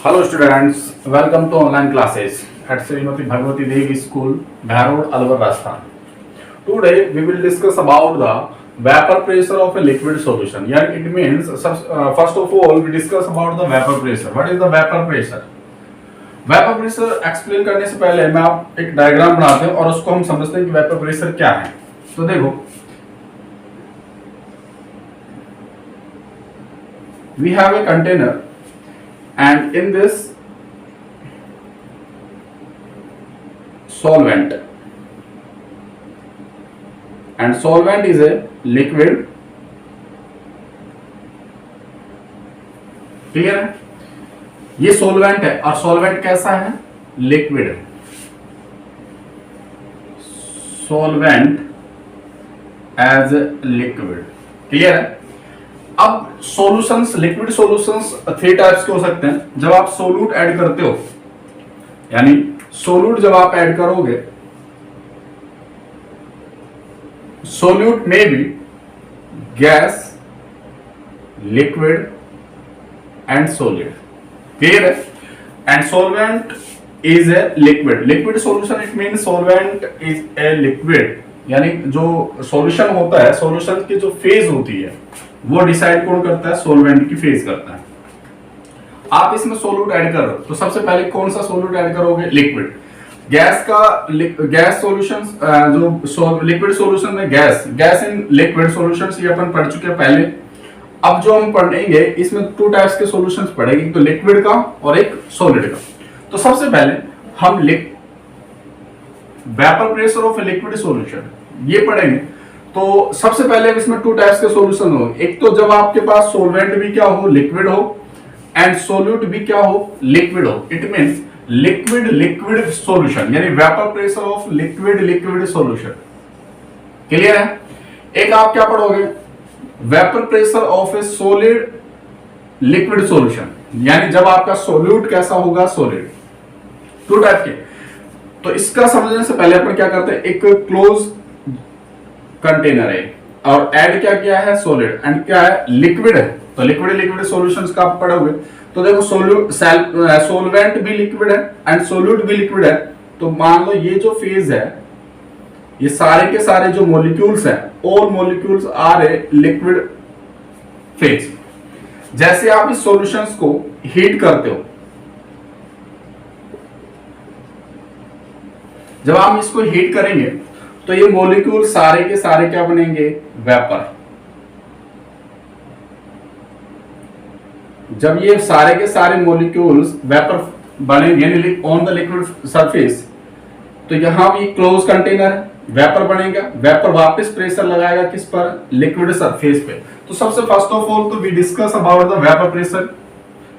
Hello students, welcome to online classes at Srimati Bhagavati Devi School, Bharood, Alwar, Rajasthan. Today we will discuss about the vapor pressure of a liquid solution. Yeah, it means first of all we discuss about the vapor pressure. What is the vapor pressure? Vapour pressure explain करने से पहले मैं आप एक diagram बनाते हैं और उसको हम समझते हैं कि वेपर प्रेशर क्या है। तो देखो, we have a container and in this solvent, and solvent is a liquid. Clear है? ये सॉल्वेंट है और सॉल्वेंट कैसा है? लिक्विड है। Solvent as liquid. क्लियर है? अब सॉल्यूशंस, लिक्विड सॉल्यूशंस 3 टाइप्स के हो सकते हैं। जब आप सोल्यूट ऐड करते हो, यानी सोल्यूट जब आप ऐड करोगे, सोल्यूट में भी gas, liquid and solid. Clear है? And solvent is a liquid. Liquid solution it mean solvent is a liquid, यानी जो सॉल्यूशन होता है, सॉल्यूशन की जो फेज होती है वो डिसाइड कौन करता है? सॉल्वेंट की फेज करता है। आप इसमें सोल्यूट ऐड कर रहे हो तो सबसे पहले कौन सा सोल्यूट ऐड करोगे? लिक्विड। गैस सॉल्यूशन, जो लिक्विड सॉल्यूशन में गैस इन लिक्विड सॉल्यूशंस ये अपन पढ़ चुके हैं पहले। अब जो हम पढ़ेंगे इसमें 2 टाइप्स के सॉल्यूशंस पढ़ेंगे, तो लिक्विड का और एक सॉलिड का। तो सबसे पहले हम vapour pressure of a liquid solution ये पढ़ेंगे। तो सबसे पहले इसमें 2 टाइप्स के सॉल्यूशन हो। एक तो जब आपके पास सॉल्वेंट भी क्या हो? लिक्विड हो, एंड सोल्यूट भी क्या हो? लिक्विड हो। It means liquid liquid solution, यानी vapour pressure of liquid liquid solution. Clear है? एक आप क्या पढ़ोगे? Vapour pressure of a solid liquid solution, यानी जब आपका सोल्यूट कैसा होगा? सॉलिड। 2 टाइप के। तो इसका समझने से पहले अपन क्या करते हैं, एक क्लोज कंटेनर है और ऐड क्या किया है? सॉलिड, एंड क्या है? लिक्विड है। तो लिक्विड लिक्विड सॉल्यूशंस का आप पढ़ोगे तो देखो, सॉल्वेंट भी लिक्विड है एंड सोल्यूट भी लिक्विड है। तो मान लो ये जो फेज है, ये सारे के सारे जो मॉलिक्यूल्स हैं, all molecules are a liquid phase. जैसे आप इस सॉल्यूशंस को हीट करते हो, जब आप इसको हीट करेंगे तो ये मॉलिक्यूल सारे के सारे क्या बनेंगे? वेपर। जब ये सारे के सारे मॉलिक्यूल्स वेपर बनेंगे ऑन द लिक्विड सरफेस, तो यहां भी क्लोज कंटेनर वेपर बनेगा। वेपर वापस प्रेशर लगाएगा किस पर? लिक्विड सरफेस पे। तो सबसे फर्स्ट ऑफ ऑल तो we discuss about the vapour pressure,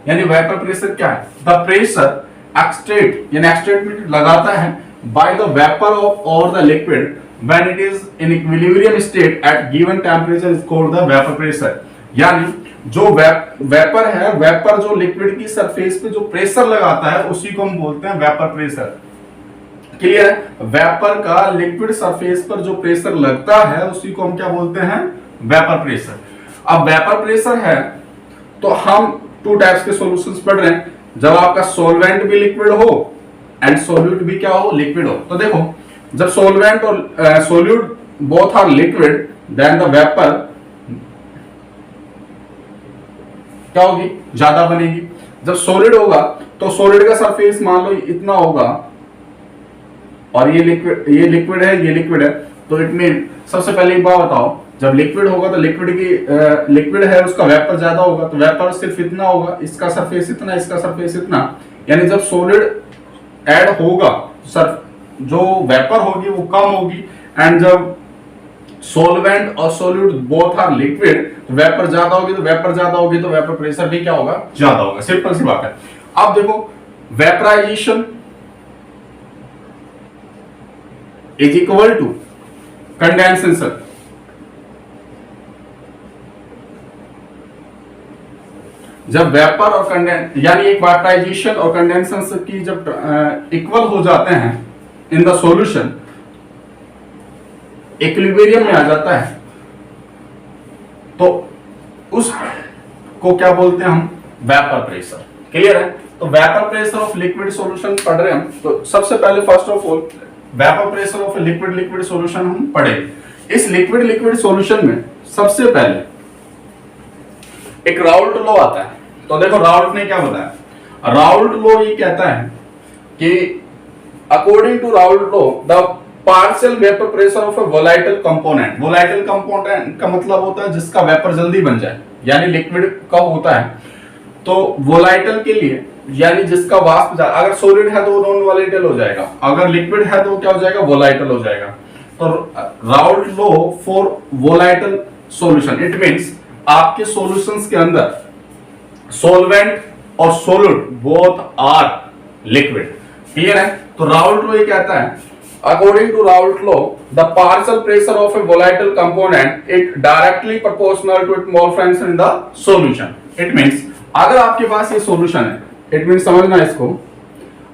यानी वेपर प्रेशर क्या है? द प्रेशर एक्सट्रेट, यानी एक्सट्रेट लगाता है बाय द वेपर ऑफ और the liquid when it is in equilibrium state at given temperature is called the vapour pressure. यानी जो vapour है, वेपर जो लिक्विड की सरफेस पे जो प्रेशर लगाता है उसी को हम बोलते हैं वेपर प्रेशर। क्लियर है? वेपर का लिक्विड सरफेस पर जो प्रेशर लगता है उसी को हम क्या बोलते हैं? Vapour pressure. अब वेपर प्रेशर है तो हम 2 टाइप्स के सॉल्यूशंस पढ़ रहे हैं। जब आपका सॉल्वेंट भी लिक्विड हो एंड सोल्यूट भी क्या हो? लिक्विड हो। तो देखो, जब सॉल्वेंट और solute both are liquid, then the vapour क्या होगी? ज्यादा बनेगी। जब सॉलिड होगा तो सॉलिड का सरफेस मान लो इतना होगा और ये लिक्विड है, ये लिक्विड है। तो इट मीन सबसे पहले एक बात बताओ, जब लिक्विड होगा तो लिक्विड है उसका वेपर ज्यादा होगा, तो वेपर सिर्फ इतना होगा, इसका सरफेस इतना, इसका सरफेस इतना। यानी जब सॉलिड ऐड होगा जो वेपर होगी वो कम होगी, एंड जब सॉल्वेंट और solute both are liquid, vapour ज्यादा होगी, तो वेपर ज्यादा होगी तो वेपर प्रेशर भी क्या होगा? ज्यादा होगा। सिंपल सी बात है। अब देखो, vaporisation is equal to condensation. जब वेपर और यानी एक वेपराइजेशन और कंडेंसेशन की जब इक्वल हो जाते हैं इन द सॉल्यूशन, इक्विलिब्रियम में आ जाता है, तो उस को क्या बोलते हैं हम? Vapour pressure. क्लियर है? तो vapour pressure of liquid solution पढ़ रहे हैं हम, तो सबसे पहले first of all vapour pressure of liquid solution हम पढ़ेंगे। इस लिक्विड सॉल्यूशन में सबसे पहले एक राउल्ट लॉ आता है। तो देखो राउल्ट ने क्या बताया, राउल्ट लॉ ये कहता है कि according to Raoult law the partial vapour pressure of a volatile component, volatile component का मतलब होता है जिसका वेपर जल्दी बन जाए, यानी लिक्विड कब होता है, तो वोलाटाइल के लिए यानी जिसका वाष्प, अगर सॉलिड है तो नॉन वोलाटाइल हो जाएगा, अगर लिक्विड है तो क्या हो जाएगा, वोलाटाइल हो जाएगा। तो Raoult law for volatile solution, it means आपके सॉल्यूशंस के अंदर सॉल्वेंट और solid both are liquid. Clear है? तो राउल्ट लॉ ये कहता है, according to Raoult law the partial pressure of a volatile component it directly proportional to it mole fraction in the solution. It means अगर आपके पास ये solution है, it means समझना इसको,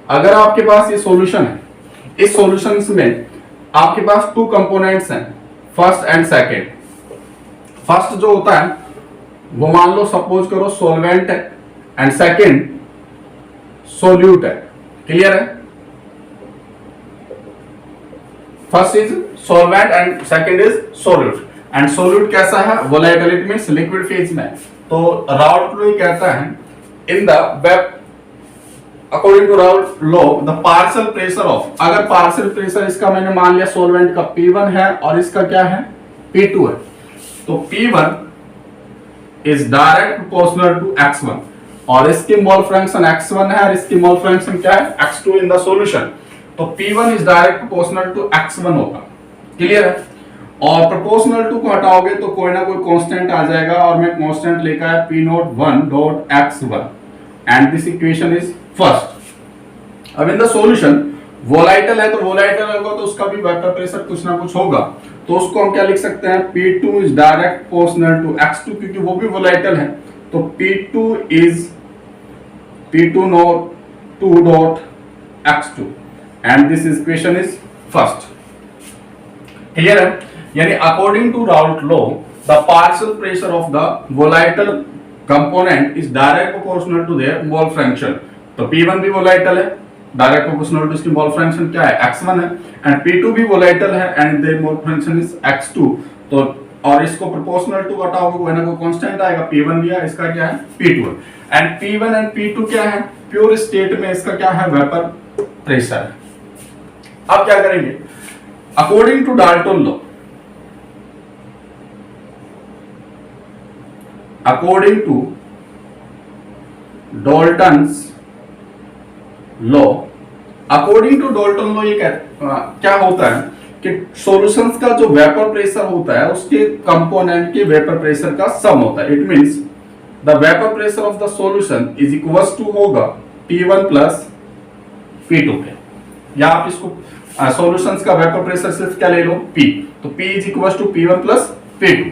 अगर आपके पास ये सॉल्यूशन है, इस सॉल्यूशंस में आपके पास टू कंपोनेंट्स हैं, फर्स्ट एंड सेकंड। फर्स्ट जो होता है वो मान लो सपोज करो सॉल्वेंट है एंड सेकंड सोल्यूट है। क्लियर है? First is solvent and second is solute, and solute कैसा है, volatile, it means liquid phase में। तो राउल्ट लॉ कहता है in the web according to Raoult law the partial pressure of, अगर partial pressure इसका मैंने मान लिया सॉल्वेंट का P1 है और इसका क्या है P2 है, तो P1 is direct proportional to X1 और इसकी मोल फ्रैक्शन X1 है और इसकी मोल फ्रैक्शन क्या है X2 इन द सॉल्यूशन। तो P1 is direct proportional to X1 होगा। क्लियर है? और प्रोपोर्शनल टू को हटाओगे तो कोई ना कोई कांस्टेंट आ जाएगा और मैं कांस्टेंट लेकर आया P01 dot X1 and this equation is first. अब इन द सॉल्यूशन वोलाटाइल है तो वोलाटाइल होगा तो उसका भी वेपर प्रेशर कुछ ना कुछ होगा, तो उसको हम क्या लिख सकते हैं, P2 is direct proportional to X2 क्योंकि वो भी वोलाटाइल है, तो P2 is P2 naught 2 dot X2 and this equation is first. Clear है? यानी according to Raoult law the partial pressure of the volatile component is direct proportional to their mole fraction. तो P1 भी volatile है, direct proportional to इसकी mole fraction क्या है X1 है, and P2 भी वोलाटाइल है and their mole fraction is X2। तो और इसको प्रोपोर्शनल टू हटाओगे कोई ना कोई कांस्टेंट आएगा, P1 भी है, इसका क्या है P2 है, एंड P1 एंड P2 क्या है, प्योर स्टेट में इसका क्या है वेपर प्रेशर है। अब क्या करेंगे, according to Dalton law, according to Dalton's law, according to Dalton law ये क्या होता है कि सॉल्यूशंस का जो वेपर प्रेशर होता है उसके कंपोनेंट के वेपर प्रेशर का सम होता है। It means the vapour pressure of the solution is equals to होगा P1 प्लस P2 के, या आप इसको सॉल्यूशंस का वेपर प्रेशर सिर्फ क्या ले लो P, तो P is equals to P1 plus P2।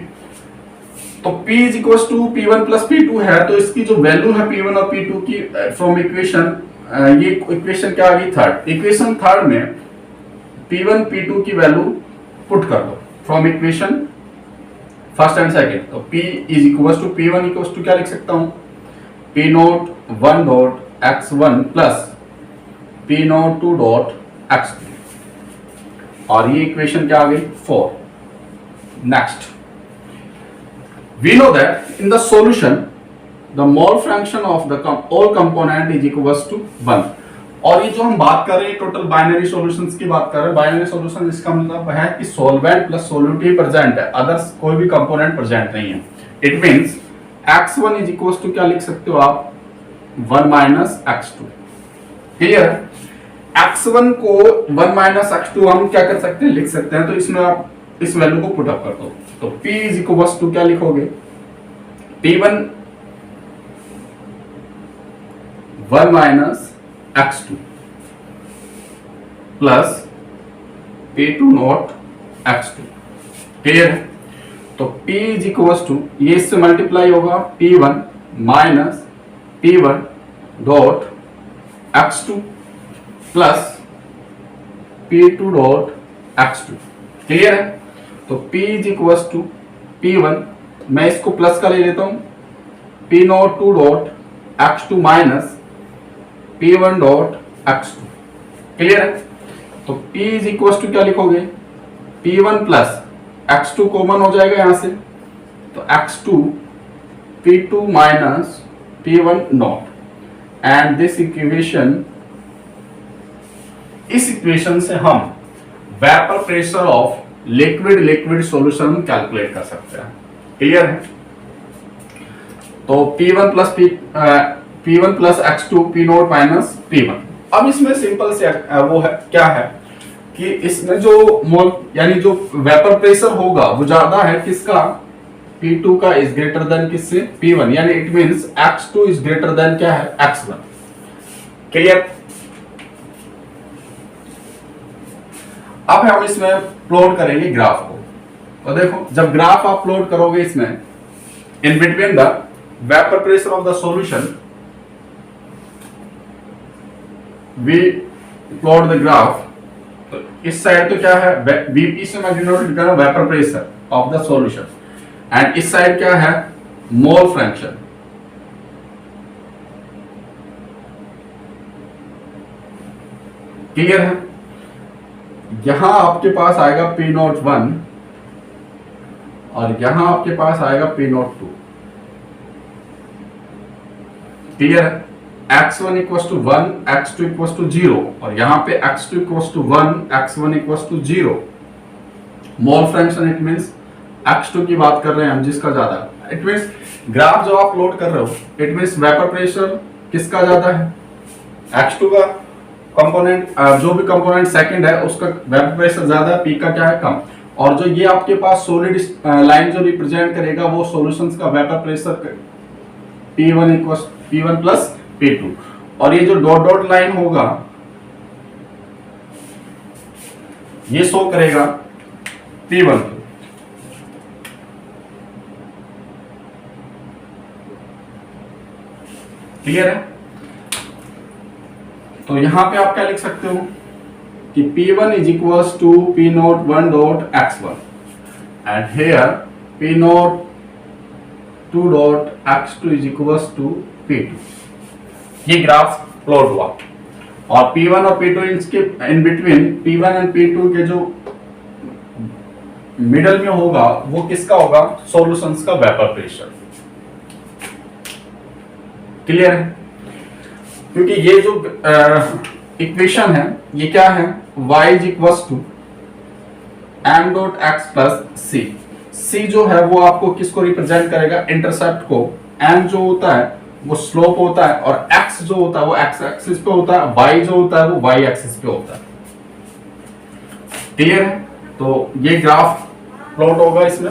तो P is equals to P1 plus P2 है, तो इसकी जो वैल्यू है P1 और P2 की फ्रॉम इक्वेशन, ये इक्वेशन क्या आ गई थर्ड, इक्वेशन थर्ड में P1 P2 की वैल्यू पुट कर दो from equation first and second. तो P is equals to P1 equals to क्या लिख सकता हूं, P not 1 dot X1 plus P naught 2 dot X2, और ये इक्वेशन क्या आ गई 4। Next we know that in the solution the mole fraction of the all component is equals to 1। और ये जो हम बात कर रहे हैं टोटल बाइनरी सॉल्यूशंस की बात कर रहे हैं, बाइनरी सॉल्यूशन इसका मतलब है कि सॉल्वेंट प्लस सोल्यूट ही प्रेजेंट है, अदर्स कोई भी कंपोनेंट प्रेजेंट नहीं है। It means X1 is equals to क्या लिख सकते हो आप 1 माइनस X2। क्लियर? X1 को 1 माइनस X2 हम क्या कर सकते हैं, लिख सकते हैं, तो इसमें आप इस वैल्यू को पुट अप कर दो, तो P इज इक्वल्स टू क्या लिखोगे, P1 1 minus X2 plus P2 not X2। Clear है? तो P इज इक्वल्स टू, ये इससे मल्टीप्लाई होगा P1 minus P1 dot X2 plus P2 dot X2। Clear है? तो P is equals to P1, मैं इसको प्लस का ले लेता हूं, P naught 2 dot X2 minus P1 dot x2। Clear है? तो P इज इक्वल टू क्या लिखोगे, P1 प्लस x2 कॉमन हो जाएगा यहां से, तो x2 P2 minus P1 not, and this equation, इस इक्वेशन से हम vapour pressure of liquid liquid solution calculate कर सकते हैं। क्लियर है? तो P1 plus x2 P note minus P1। अब इसमें सिंपल से वो है क्या है कि इसमें जो मोल यानी जो वेपर प्रेशर होगा वो ज्यादा है किसका, P2 का इज ग्रेटर देन किससे, P1, यानी it means x2 is greater than क्या है, x1। क्लियर? अब हम इसमें प्लॉट करेंगे ग्राफ को। तो देखो, जब ग्राफ आप प्लॉट करोगे इसमें, in between the vapour pressure of the solution, we plot the graph. तो इस साइड तो क्या है, Vp से मैं डिनोट कर रहा हूं vapour pressure of the solution, and इस साइड क्या है, मोल फ्रैक्शन। क्लियर है? यहां आपके पास आएगा P01 और यहां आपके पास आएगा P02। क्लियर है? x1 equal to 1, x2 equal to 0, और यहां पे x2 equal to 1, x1 equal to 0। Mole fraction it means x2 की बात कर रहे हैं हम, जिसका ज्यादा, इट मींस ग्राफ जो आप प्लॉट कर रहे हो, इट मींस वेपर प्रेशर किसका ज्यादा है, x2 का कंपोनेंट, जो भी कंपोनेंट सेकंड है उसका वेपर प्रेशर ज्यादा है, P का क्या है, कम। और जो ये आपके पास सॉलिड लाइन जो रिप्रेजेंट करेगा वो सॉल्यूशंस का vapour pressure P1 plus P2, और ये जो डॉट डॉट लाइन होगा ये शो करेगा P1 को। क्लियर है? तो यहां पे आप क्या लिख सकते हो कि P1 is equal to P naught 1 dot x1, and here P naught 2 dot x2 is equal to P2। ये ग्राफ प्लॉट हुआ, और P1 और P2 इसके in between, P1 and P2 के जो मिडल में होगा वो किसका होगा, सॉल्यूशंस का वेपर प्रेशर। क्लियर है? क्योंकि ये जो इक्वेशन है ये क्या है, y is equal to m dot x plus c। c जो है वो आपको किसको रिप्रेजेंट करेगा, इंटरसेप्ट को। m जो होता है वो स्लोप होता है, और x जो होता है वो x एक्सिस पे होता है, y जो होता है वो y एक्सिस पे होता है। क्लियर है? तो ये ग्राफ प्लॉट होगा इसमें।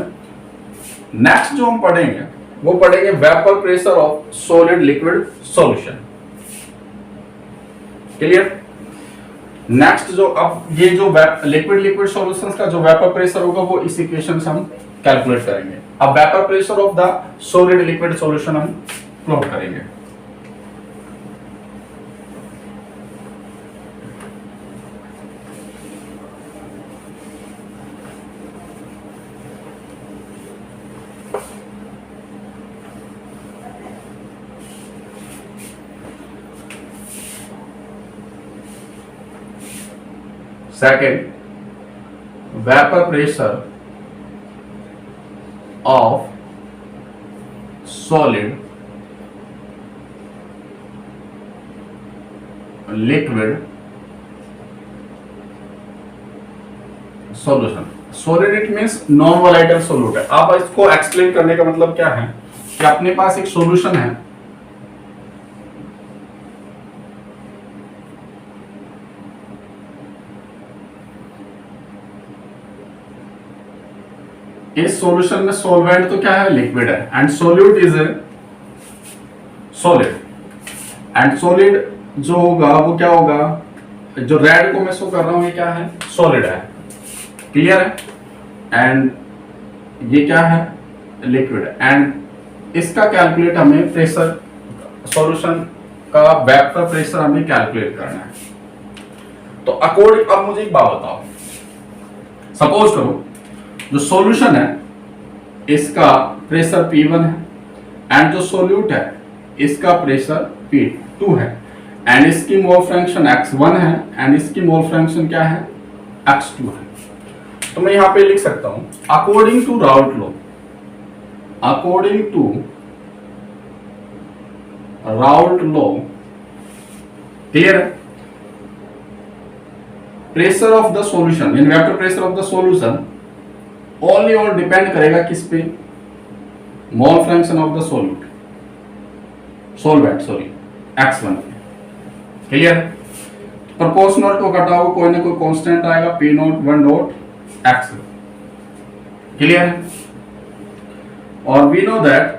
नेक्स्ट जो हम पढ़ेंगे वो पढ़ेंगे vapour pressure of solid liquid solution. Clear? Next जो अब ये जो लिक्विड लिक्विड सॉल्यूशंस का जो वेपर प्रेशर होगा वो इस इक्वेशन से हम कैलकुलेट करेंगे। अब vapour pressure of the solid liquid solution हम प्लॉट करेंगे। Second, vapor pressure of solid liquid solution. Solid it means non volatile solute है। आप इसको एक्सप्लेन करने का मतलब क्या है कि अपने पास एक सॉल्यूशन है, इस सॉल्यूशन में सॉल्वेंट तो क्या है, लिक्विड है, and solute is a solid, and solid जो होगा वो क्या होगा, जो रेड को मैं शो कर रहा हूं ये क्या है, सॉलिड है। क्लियर है? एंड ये क्या है, लिक्विड, एंड इसका कैलकुलेट हमें प्रेशर, सॉल्यूशन का वेपर प्रेशर हमें कैलकुलेट करना है। तो अकॉर्डिंग, अब मुझे एक बात बताओ, सपोज करो जो सॉल्यूशन है इसका प्रेशर P1 है, एंड जो सोल्यूट है इसका प्रेशर P2 है, एंड इसकी मोल फ्रैक्शन x1 है एंड इसकी मोल फ्रैक्शन क्या है, x2 है। तो मैं यहां पे लिख सकता हूं according to Raoult law, according to Raoult law, clear है, प्रेशर ऑफ द सॉल्यूशन, इन्वेक्टर pressure of the solution only और डिपेंड करेगा किस पे, mole fraction of the solvent sorry x1 पे, क्लियर। प्रोपोर्शनल टू घटाओ कोई ना कोई कांस्टेंट आएगा P not 1 dot x, clear. और we know that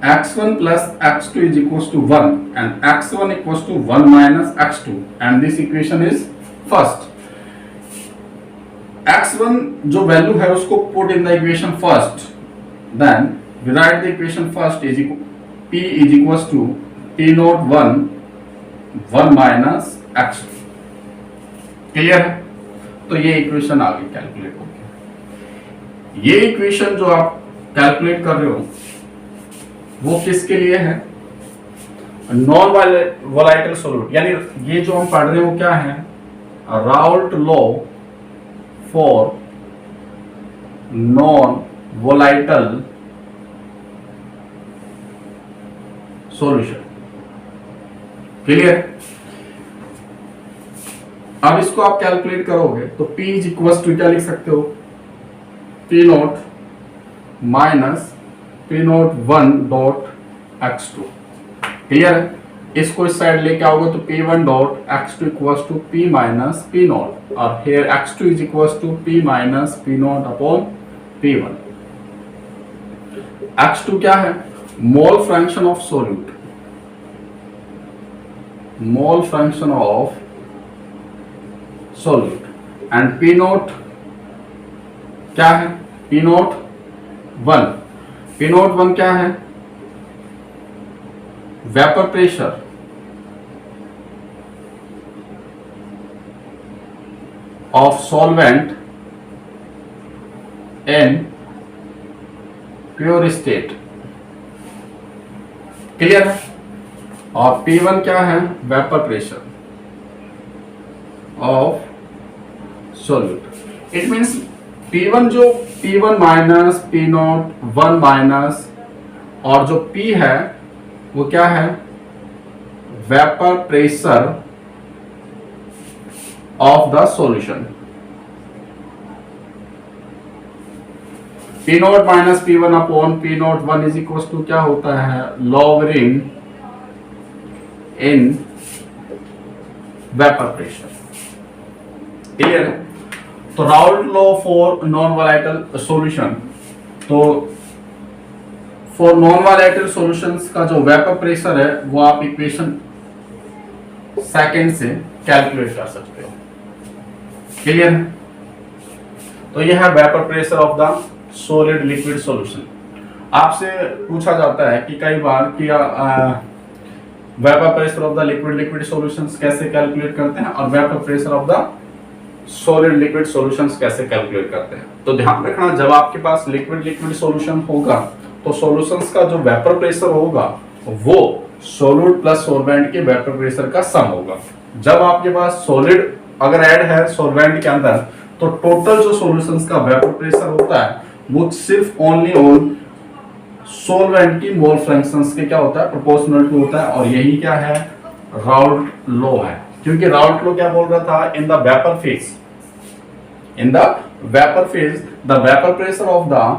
x1 plus x2 is equals to 1 and x1 equals to 1 minus x2 and this equation is first. x1 जो value है उसको put in the equation first, then we write the equation first is p is equals to p naught 1 minus x2, clear है। तो ये equation आगे calculate होगी। ये equation जो आप कैलकुलेट कर रहे हो वो किसके लिए है, नॉन वोलाइटल सॉल्यूट, यानी ये जो हम पढ़ रहे हो क्या है, Raoult law for non volatile solution, clear. अब इसको आप कैलकुलेट करोगे तो P इज इक्वल टू क्या लिख सकते हो, P not minus P not 1 dot x2, clear है। इसको इस साइड लेके आओगे तो P1 dot x2 equals to P minus P not और here x2 is equals to P minus P not upon P1। x2 क्या है, mole fraction of solute, mole fraction of solute and P not क्या है, P not 1, P not 1 क्या है, vapour pressure of solvent in pure state, clear है। और P1 क्या है, vapour pressure of solute. It means P1 जो P1 minus P not 1 minus और जो P है वो क्या है, vapour pressure of the solution. P not minus P1 upon P not 1 is equal to क्या होता है, lowering in vapour pressure, clear है। तो Raoult law for non volatile solution, तो फॉर नॉन वोलाइटल सॉल्यूशंस का जो वेपर प्रेशर है वो आप इक्वेशन सेकंड से कैलकुलेट कर सकते हो, क्लियर है। तो यह है vapour pressure of the solid liquid solution. आपसे पूछा जाता है कि कई बार कि vapour pressure of the liquid solutions कैसे कैलकुलेट करते हैं और vapour pressure of the solid liquid solutions कैसे कैलकुलेट करते हैं। तो ध्यान रखना, जब आपके पास लिक्विड सॉल्यूशन होगा तो सॉल्यूशंस का जो वेपर प्रेशर होगा वो सॉल्यूट प्लस सॉल्वेंट के वेपर प्रेशर का सम होगा। जब आपके पास सॉलिड अगर ऐड है सॉल्वेंट के अंदर तो टोटल जो सॉल्यूशंस का वेपर प्रेशर होता है वो सिर्फ ओनली ऑन सॉल्वेंट की मोल फ्रैक्शंस के क्या होता है, प्रोपोर्शनल टू होता है। और यही क्या है, राउट लॉ है। क्योंकि राउट लॉ क्या बोल रहा था, in the vapour phase, in the vapour phase the vapour pressure of the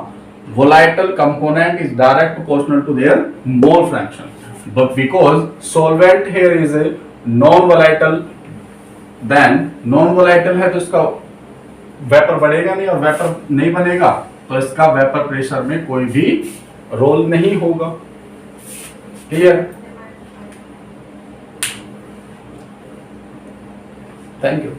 volatile component is direct proportional to their mole fraction, but because solvent here is a non-volatile, then non-volatile है तो इसका vapour बढ़ेगा नहीं और vapour नहीं बनेगा तो इसका वेपर प्रेशर में कोई भी रोल नहीं होगा, क्लियर। Thank you.